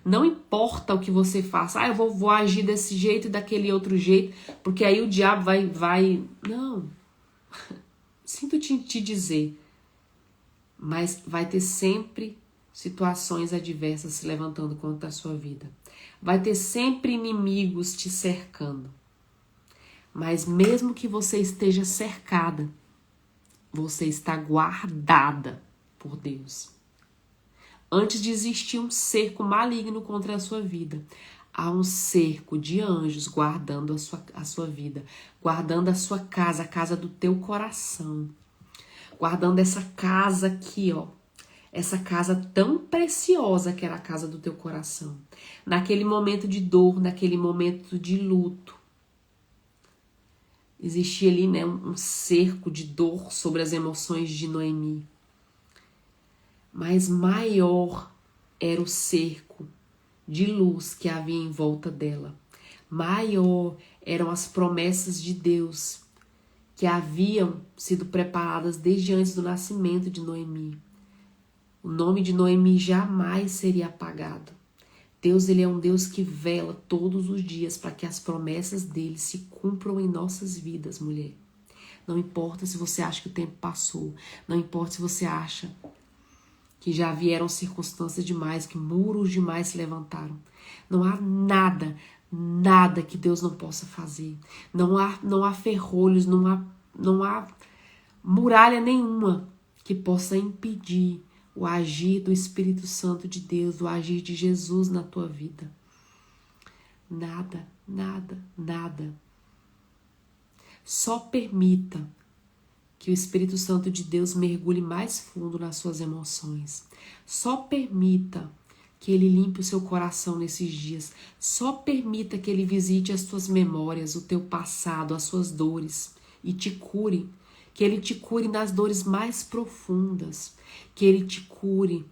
Não importa o que você faça. Eu vou agir desse jeito e daquele outro jeito, porque aí o diabo vai... Não. Sinto te dizer. Mas vai ter sempre situações adversas se levantando contra a sua vida. Vai ter sempre inimigos te cercando. Mas mesmo que você esteja cercada, você está guardada por Deus. Antes de existir um cerco maligno contra a sua vida, há um cerco de anjos guardando a sua vida, guardando a sua casa, a casa do teu coração, guardando essa casa aqui, ó, essa casa tão preciosa que era a casa do teu coração. Naquele momento de dor, naquele momento de luto, existia ali, né, um cerco de dor sobre as emoções de Noemi. Mas maior era o cerco de luz que havia em volta dela. Maior eram as promessas de Deus que haviam sido preparadas desde antes do nascimento de Noemi. O nome de Noemi jamais seria apagado. Deus, ele é um Deus que vela todos os dias para que as promessas dele se cumpram em nossas vidas, mulher. Não importa se você acha que o tempo passou, não importa se você acha que já vieram circunstâncias demais, que muros demais se levantaram. Não há nada que Deus não possa fazer. Não há ferrolhos, não há muralha nenhuma que possa impedir o agir do Espírito Santo de Deus, o agir de Jesus na tua vida. Nada. Só permita que o Espírito Santo de Deus mergulhe mais fundo nas suas emoções. Só permita que ele limpe o seu coração nesses dias. Só permita que ele visite as tuas memórias, o teu passado, as suas dores e te cure. Que ele te cure nas dores mais profundas. Que ele te cure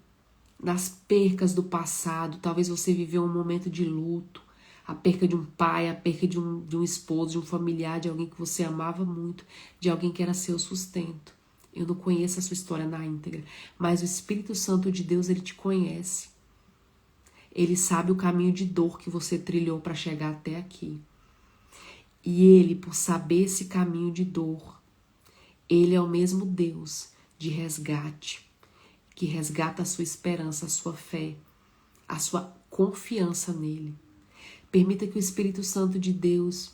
nas percas do passado. Talvez você viveu um momento de luto. A perca de um pai, a perca de um esposo, de um familiar, de alguém que você amava muito, de alguém que era seu sustento. Eu não conheço a sua história na íntegra, mas o Espírito Santo de Deus, ele te conhece. Ele sabe o caminho de dor que você trilhou para chegar até aqui. E ele, por saber esse caminho de dor, ele é o mesmo Deus de resgate, que resgata a sua esperança, a sua fé, a sua confiança nele. Permita que o Espírito Santo de Deus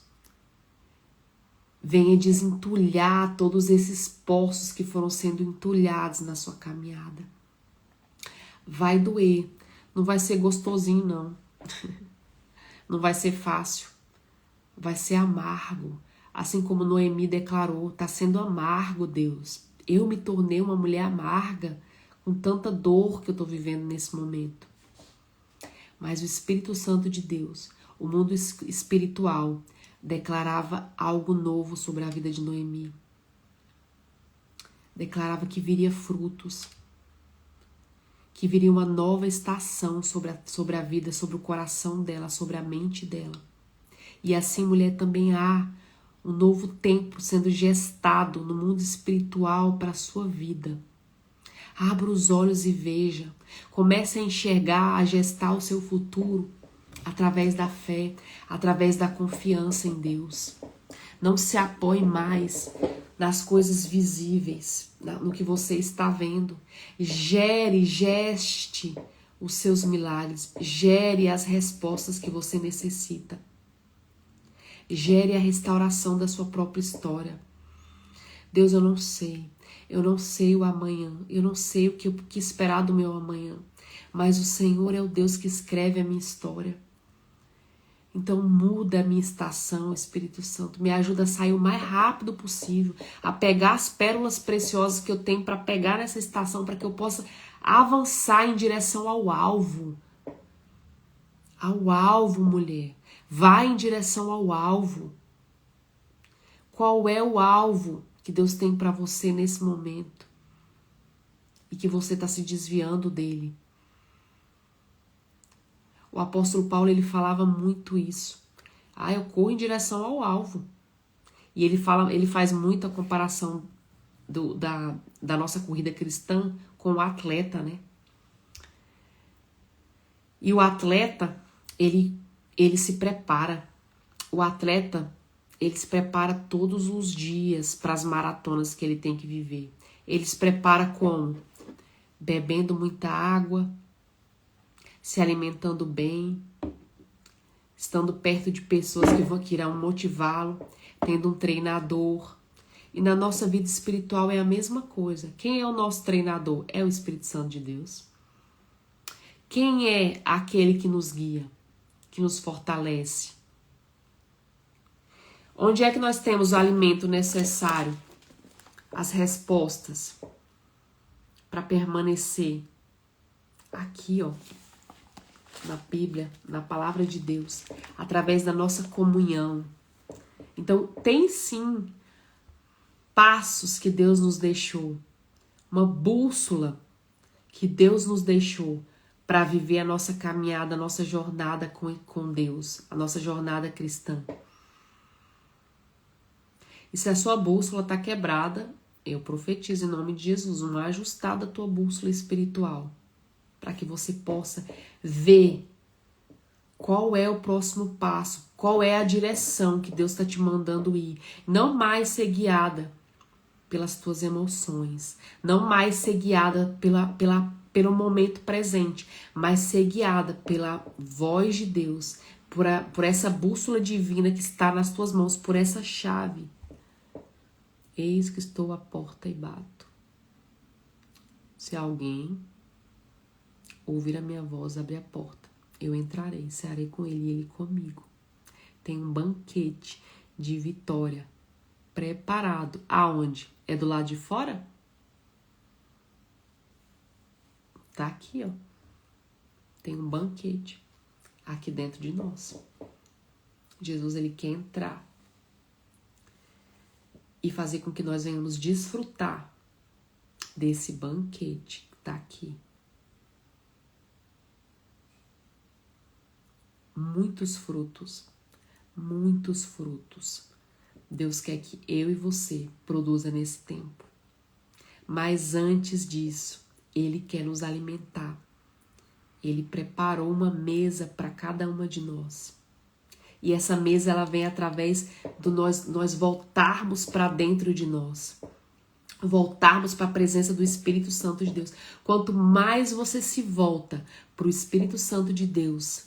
venha desentulhar todos esses poços que foram sendo entulhados na sua caminhada. Vai doer, não vai ser gostosinho não, não vai ser fácil, vai ser amargo. Assim como Noemi declarou, está sendo amargo, Deus. Eu me tornei uma mulher amarga com tanta dor que eu estou vivendo nesse momento. Mas o Espírito Santo de Deus, o mundo espiritual, declarava algo novo sobre a vida de Noemi. Declarava que viria frutos, que viria uma nova estação sobre a vida, sobre o coração dela, sobre a mente dela. E assim, mulher, também há um novo tempo sendo gestado no mundo espiritual para a sua vida. Abra os olhos e veja. Comece a enxergar, a gestar o seu futuro através da fé, através da confiança em Deus. Não se apoie mais nas coisas visíveis, no que você está vendo. Geste os seus milagres. Gere as respostas que você necessita. Gere a restauração da sua própria história. Deus, eu não sei o amanhã, eu não sei o que esperar do meu amanhã, mas o Senhor é o Deus que escreve a minha história. Então muda a minha estação, Espírito Santo, me ajuda a sair o mais rápido possível, a pegar as pérolas preciosas que eu tenho para pegar nessa estação, para que eu possa avançar em direção ao alvo. Ao alvo, mulher. Vai em direção ao alvo. Qual é o alvo que Deus tem para você nesse momento e que você está se desviando dele. O apóstolo Paulo, ele falava muito isso. Eu corro em direção ao alvo. E ele faz muita comparação da nossa corrida cristã com o atleta, né? E o atleta, ele se prepara. O atleta, ele se prepara todos os dias para as maratonas que ele tem que viver. Ele se prepara como? Bebendo muita água, se alimentando bem, estando perto de pessoas que irão motivá-lo, tendo um treinador. E na nossa vida espiritual é a mesma coisa. Quem é o nosso treinador? É o Espírito Santo de Deus. Quem é aquele que nos guia, que nos fortalece? Onde é que nós temos o alimento necessário, as respostas para permanecer? Aqui, ó, na Bíblia, na palavra de Deus, através da nossa comunhão. Então, tem sim passos que Deus nos deixou, uma bússola que Deus nos deixou para viver a nossa caminhada, a nossa jornada com Deus, a nossa jornada cristã. E se a sua bússola está quebrada, eu profetizo em nome de Jesus, uma ajustada a tua bússola espiritual, para que você possa ver qual é o próximo passo, qual é a direção que Deus está te mandando ir. Não mais ser guiada pelas tuas emoções, não mais ser guiada pelo momento presente, mas ser guiada pela voz de Deus, por essa bússola divina que está nas tuas mãos, por essa chave. Eis que estou à porta e bato. Se alguém ouvir a minha voz, abrir a porta, eu entrarei, cearei com ele e ele comigo. Tem um banquete de vitória preparado. Aonde? É do lado de fora? Tá aqui, ó. Tem um banquete aqui dentro de nós. Jesus, ele quer entrar e fazer com que nós venhamos desfrutar desse banquete que tá aqui. Muitos frutos, muitos frutos. Deus quer que eu e você produza nesse tempo. Mas antes disso, Ele quer nos alimentar. Ele preparou uma mesa para cada uma de nós. E essa mesa, ela vem através do nós voltarmos para dentro de nós. Voltarmos para a presença do Espírito Santo de Deus. Quanto mais você se volta para o Espírito Santo de Deus,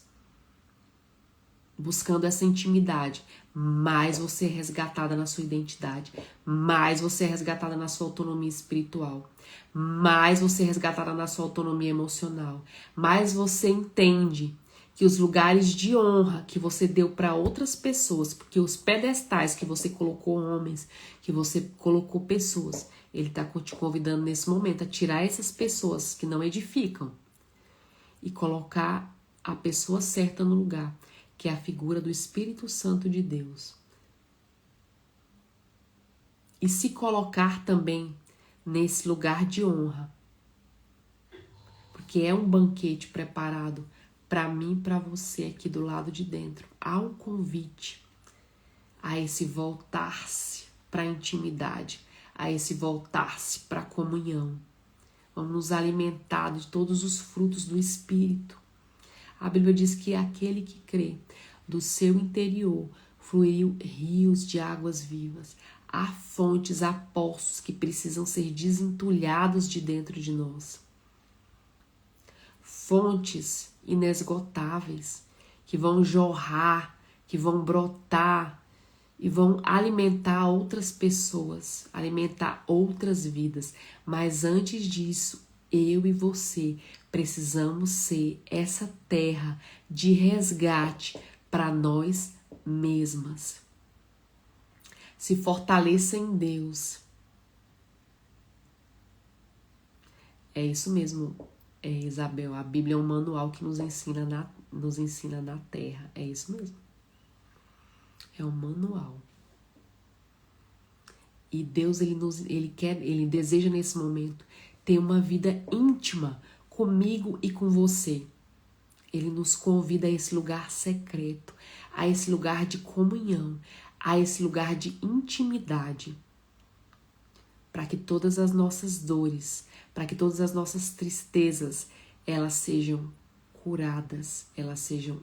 buscando essa intimidade, mais você é resgatada na sua identidade, mais você é resgatada na sua autonomia espiritual, mais você é resgatada na sua autonomia emocional, mais você entende que os lugares de honra que você deu para outras pessoas, porque os pedestais que você colocou homens, que você colocou pessoas, ele está te convidando nesse momento a tirar essas pessoas que não edificam e colocar a pessoa certa no lugar, que é a figura do Espírito Santo de Deus. E se colocar também nesse lugar de honra, porque é um banquete preparado para mim e para você aqui do lado de dentro. Há um convite a esse voltar-se para a intimidade, a esse voltar-se para a comunhão. Vamos nos alimentar de todos os frutos do Espírito. A Bíblia diz que aquele que crê, do seu interior fluiu rios de águas vivas. Há fontes, há poços que precisam ser desentulhados de dentro de nós. Fontes inesgotáveis que vão jorrar, que vão brotar e vão alimentar outras pessoas, alimentar outras vidas. Mas antes disso, eu e você precisamos ser essa terra de resgate para nós mesmas. Se fortaleça em Deus. É isso mesmo, Isabel. A Bíblia é um manual que nos ensina na terra. É isso mesmo. É um manual. E Deus, ele deseja nesse momento ter uma vida íntima comigo e com você. Ele nos convida a esse lugar secreto, a esse lugar de comunhão, a esse lugar de intimidade, para que todas as nossas dores, para que todas as nossas tristezas, elas sejam curadas, elas sejam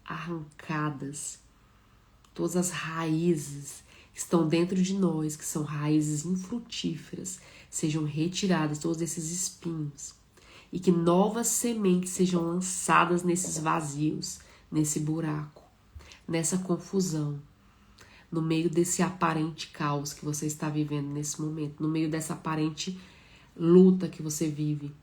arrancadas. Todas as raízes que estão dentro de nós, que são raízes infrutíferas, sejam retiradas, todos esses espinhos. E que novas sementes sejam lançadas nesses vazios, nesse buraco, nessa confusão, no meio desse aparente caos que você está vivendo nesse momento, no meio dessa aparente luta que você vive.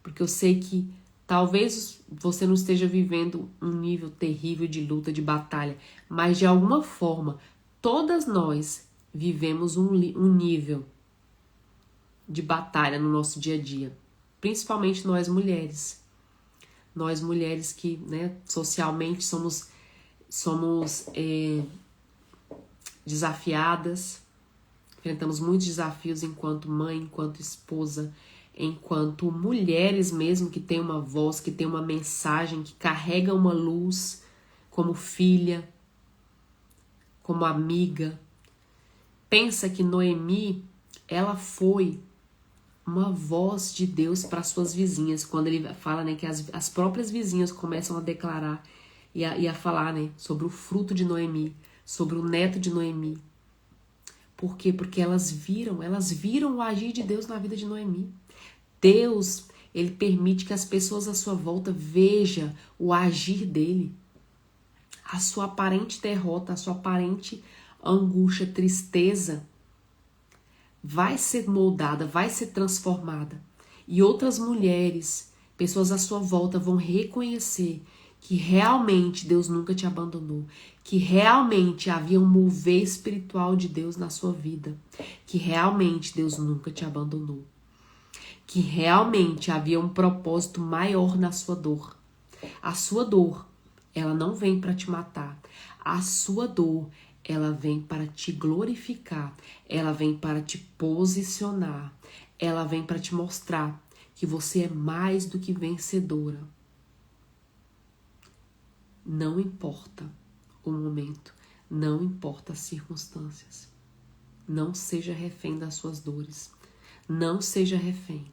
Porque eu sei que talvez você não esteja vivendo um nível terrível de luta, de batalha, mas de alguma forma, todas nós vivemos um nível de batalha no nosso dia a dia. Principalmente nós mulheres. Nós mulheres que, né, socialmente somos desafiadas, enfrentamos muitos desafios enquanto mãe, enquanto esposa, enquanto mulheres mesmo que têm uma voz, que têm uma mensagem, que carregam uma luz, como filha, como amiga. Pensa que Noemi, ela foi uma voz de Deus para suas vizinhas, quando ele fala, né, que as próprias vizinhas começam a declarar e a falar, né, sobre o fruto de Noemi, sobre o neto de Noemi. Por quê? Porque elas viram o agir de Deus na vida de Noemi. Deus, ele permite que as pessoas à sua volta vejam o agir dele. A sua aparente derrota, a sua aparente angústia, tristeza, vai ser moldada, vai ser transformada. E outras mulheres, pessoas à sua volta vão reconhecer que realmente Deus nunca te abandonou, que realmente havia um mover espiritual de Deus na sua vida, que realmente Deus nunca te abandonou, que realmente havia um propósito maior na sua dor. A sua dor, ela não vem para te matar. A sua dor, ela vem para te glorificar, ela vem para te posicionar, ela vem para te mostrar que você é mais do que vencedora. Não importa o momento, não importa as circunstâncias. Não seja refém das suas dores. Não seja refém.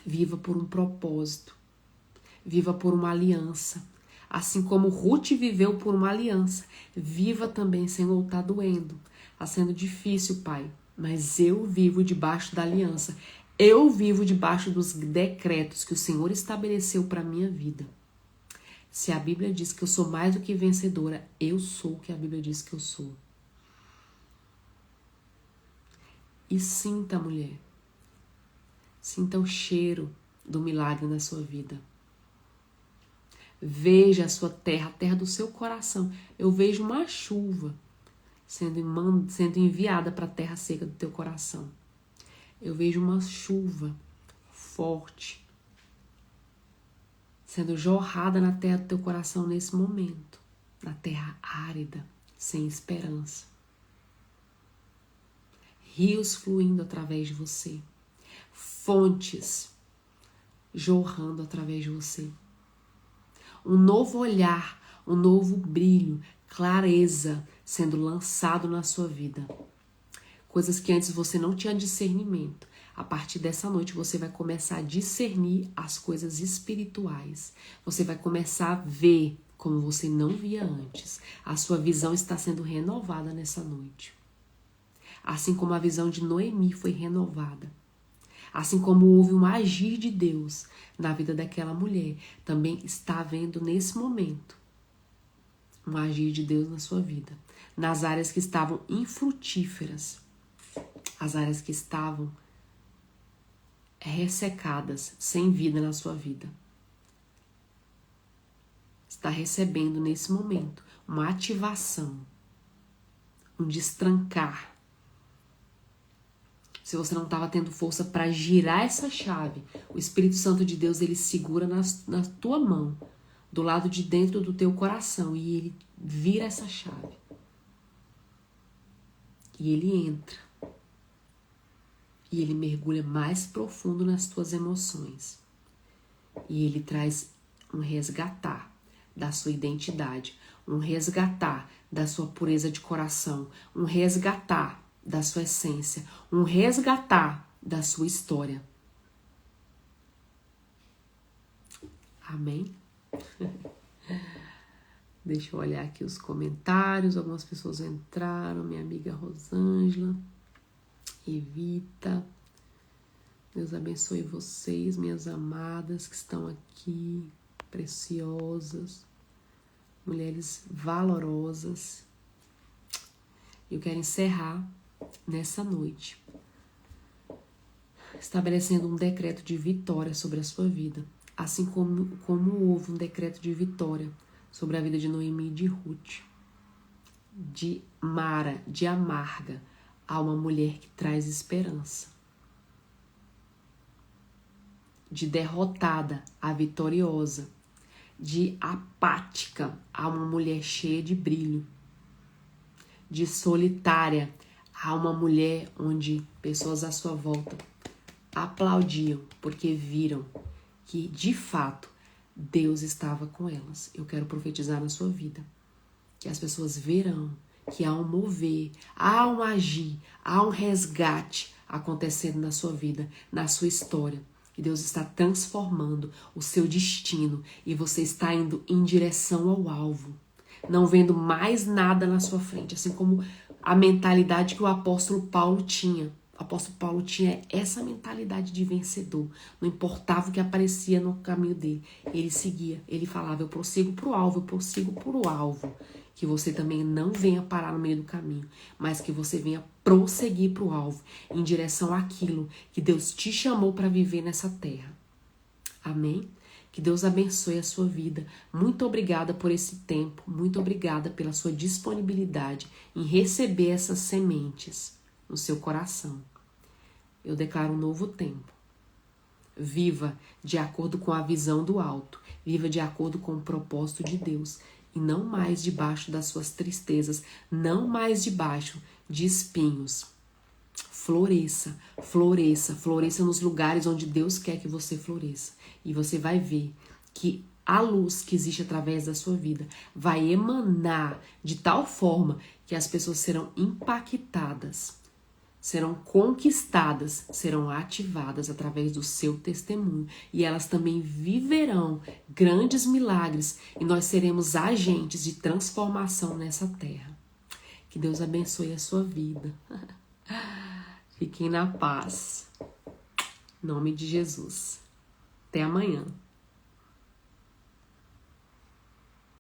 Viva por um propósito. Viva por uma aliança. Assim como Ruth viveu por uma aliança, viva também, Senhor, está doendo. Está sendo difícil, Pai, mas eu vivo debaixo da aliança. Eu vivo debaixo dos decretos que o Senhor estabeleceu para a minha vida. Se a Bíblia diz que eu sou mais do que vencedora, eu sou o que a Bíblia diz que eu sou. E sinta, mulher, sinta o cheiro do milagre na sua vida. Veja a sua terra, a terra do seu coração. Eu vejo uma chuva sendo enviada para a terra seca do teu coração. Eu vejo uma chuva forte sendo jorrada na terra do teu coração nesse momento. Na terra árida, sem esperança. Rios fluindo através de você. Fontes jorrando através de você. Um novo olhar, um novo brilho, clareza sendo lançado na sua vida. Coisas que antes você não tinha discernimento. A partir dessa noite você vai começar a discernir as coisas espirituais. Você vai começar a ver como você não via antes. A sua visão está sendo renovada nessa noite. Assim como a visão de Noemi foi renovada. Assim como houve um agir de Deus na vida daquela mulher, também está havendo nesse momento um agir de Deus na sua vida. Nas áreas que estavam infrutíferas, as áreas que estavam ressecadas, sem vida na sua vida. Está recebendo nesse momento uma ativação, um destrancar. Se você não estava tendo força para girar essa chave, o Espírito Santo de Deus, ele segura na tua mão, do lado de dentro do teu coração, e ele vira essa chave. E ele entra. E ele mergulha mais profundo nas tuas emoções. E ele traz um resgatar da sua identidade, um resgatar da sua pureza de coração, um resgatar da sua essência, um resgatar da sua história. Amém? Deixa eu olhar aqui os comentários. Algumas pessoas entraram. Minha amiga Rosângela, Evita. Deus abençoe vocês, minhas amadas que estão aqui, preciosas, mulheres valorosas. Eu quero encerrar nessa noite, estabelecendo um decreto de vitória sobre a sua vida, assim como houve um decreto de vitória sobre a vida de Noemi e de Ruth, de Mara, de amarga, a uma mulher que traz esperança, de derrotada a vitoriosa, de apática a uma mulher cheia de brilho, de solitária a uma mulher onde pessoas à sua volta aplaudiam porque viram que de fato Deus estava com elas. Eu quero profetizar na sua vida que as pessoas verão que há um mover, há um agir, há um resgate acontecendo na sua vida, na sua história. Que Deus está transformando o seu destino e você está indo em direção ao alvo, não vendo mais nada na sua frente, assim como a mentalidade que o apóstolo Paulo tinha. O apóstolo Paulo tinha essa mentalidade de vencedor. Não importava o que aparecia no caminho dele. Ele seguia, ele falava, eu prossigo para o alvo, eu prossigo para o alvo. Que você também não venha parar no meio do caminho, mas que você venha prosseguir para o alvo, em direção àquilo que Deus te chamou para viver nessa terra. Amém? Que Deus abençoe a sua vida. Muito obrigada por esse tempo, muito obrigada pela sua disponibilidade em receber essas sementes no seu coração. Eu declaro um novo tempo. Viva de acordo com a visão do alto, viva de acordo com o propósito de Deus. E não mais debaixo das suas tristezas, não mais debaixo de espinhos. Floresça, floresça, floresça nos lugares onde Deus quer que você floresça. E você vai ver que a luz que existe através da sua vida vai emanar de tal forma que as pessoas serão impactadas, serão conquistadas, serão ativadas através do seu testemunho. E elas também viverão grandes milagres e nós seremos agentes de transformação nessa terra. Que Deus abençoe a sua vida. Fiquem na paz. Em nome de Jesus. Até amanhã.